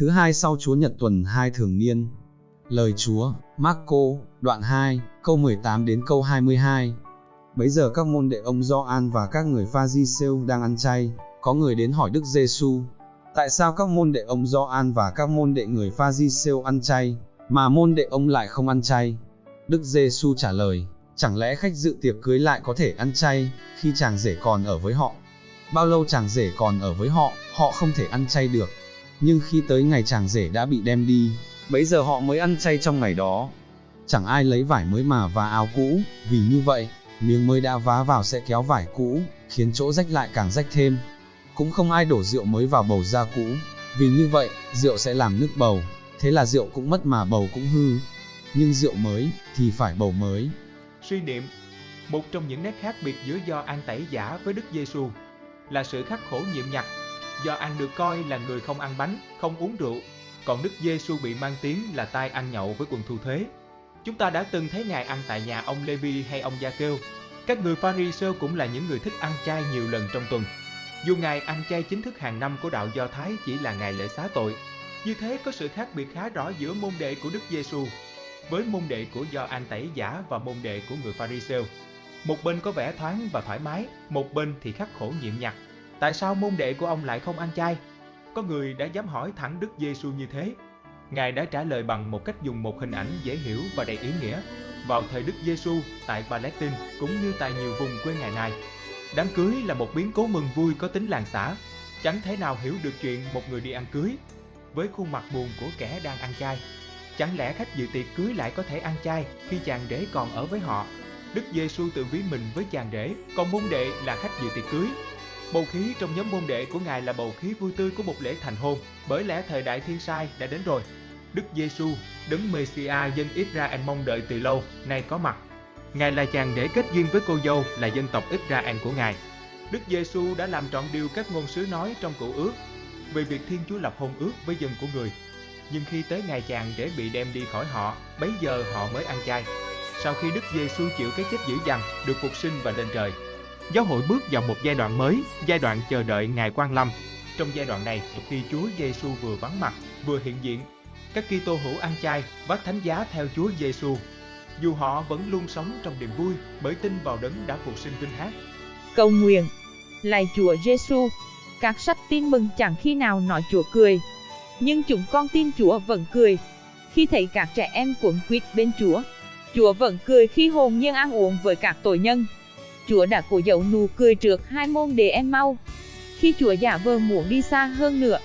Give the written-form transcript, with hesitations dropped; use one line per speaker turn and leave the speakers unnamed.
thứ hai sau Chúa Nhật tuần 2 thường niên. Lời Chúa, Marco, đoạn 2, câu 18 đến câu 22. Bấy giờ các môn đệ ông Gioan và các người Pha-ri-sêu đang ăn chay, có người đến hỏi Đức Giêsu: tại sao các môn đệ ông Gioan và các môn đệ người Pha-ri-sêu ăn chay, mà môn đệ ông lại không ăn chay? Đức Giêsu trả lời: chẳng lẽ khách dự tiệc cưới lại có thể ăn chay, khi chàng rể còn ở với họ? Bao lâu chàng rể còn ở với họ, họ không thể ăn chay được. Nhưng khi tới ngày chàng rể đã bị đem đi, bấy giờ họ mới ăn chay trong ngày đó. Chẳng ai lấy vải mới mà vá áo cũ, vì như vậy, miếng mới đã vá vào sẽ kéo vải cũ, khiến chỗ rách lại càng rách thêm. Cũng không ai đổ rượu mới vào bầu da cũ, vì như vậy, rượu sẽ làm nứt bầu, thế là rượu cũng mất mà bầu cũng hư. Nhưng rượu mới, thì phải bầu mới.
Suy niệm. Một trong những nét khác biệt giữa Gioan Tẩy Giả với Đức Giêsu là sự khắc khổ nhịn nhặt. Gioan được coi là người không ăn bánh, không uống rượu, còn Đức Giêsu bị mang tiếng là tai ăn nhậu với quần thu thuế. Chúng ta đã từng thấy Ngài ăn tại nhà ông Lê-vi hay ông Gia-kêu. Các người Pha-ri-sêu cũng là những người thích ăn chay nhiều lần trong tuần. Dù Ngài ăn chay chính thức hàng năm của đạo Do Thái chỉ là ngày lễ xá tội. Như thế có sự khác biệt khá rõ giữa môn đệ của Đức Giêsu với môn đệ của Gioan Tẩy Giả và môn đệ của người Pha-ri-sêu. Một bên có vẻ thoáng và thoải mái, một bên thì khắc khổ nhịn nhặt. Tại sao môn đệ của ông lại không ăn chay? Có người đã dám hỏi thẳng Đức Giêsu như thế. Ngài đã trả lời bằng một cách dùng một hình ảnh dễ hiểu và đầy ý nghĩa. Vào thời Đức Giêsu tại Palestine cũng như tại nhiều vùng quê ngày nay, đám cưới là một biến cố mừng vui có tính làng xả. Chẳng thể nào hiểu được chuyện một người đi ăn cưới với khuôn mặt buồn của kẻ đang ăn chay. Chẳng lẽ khách dự tiệc cưới lại có thể ăn chay khi chàng rể còn ở với họ? Đức Giêsu tự ví mình với chàng rể, còn môn đệ là khách dự tiệc cưới. Bầu khí trong nhóm môn đệ của Ngài là bầu khí vui tươi của một lễ thành hôn, bởi lẽ thời đại thiên sai đã đến rồi. Đức Giêsu, đấng Messiah dân Israel mong đợi từ lâu, nay có mặt. Ngài là chàng rể kết duyên với cô dâu là dân tộc Israel của Ngài. Đức Giêsu đã làm trọn điều các ngôn sứ nói trong Cựu Ước về việc Thiên Chúa lập hôn ước với dân của người. Nhưng khi tới ngày chàng rể bị đem đi khỏi họ, bấy giờ họ mới ăn chay. Sau khi Đức Giêsu chịu cái chết dữ dằn, được phục sinh và lên trời, giáo hội bước vào một giai đoạn mới, giai đoạn chờ đợi Ngài Quang Lâm. Trong giai đoạn này, khi Chúa Giêsu vừa vắng mặt, vừa hiện diện, các Kitô hữu ăn chay, vác thánh giá theo Chúa Giêsu. Dù họ vẫn luôn sống trong niềm vui bởi tin vào đấng đã phục sinh vinh hát.
Cầu nguyện. Lạy Chúa Giêsu, các sách tin mừng chẳng khi nào nói Chúa cười, nhưng chúng con tin Chúa vẫn cười khi thấy các trẻ em cuống quýt bên Chúa. Chúa vẫn cười khi hồn nhiên ăn uống với các tội nhân. Chúa đã cố giấu nụ cười trước hai môn đệ Em-mau khi Chúa giả vờ muốn đi xa hơn nữa.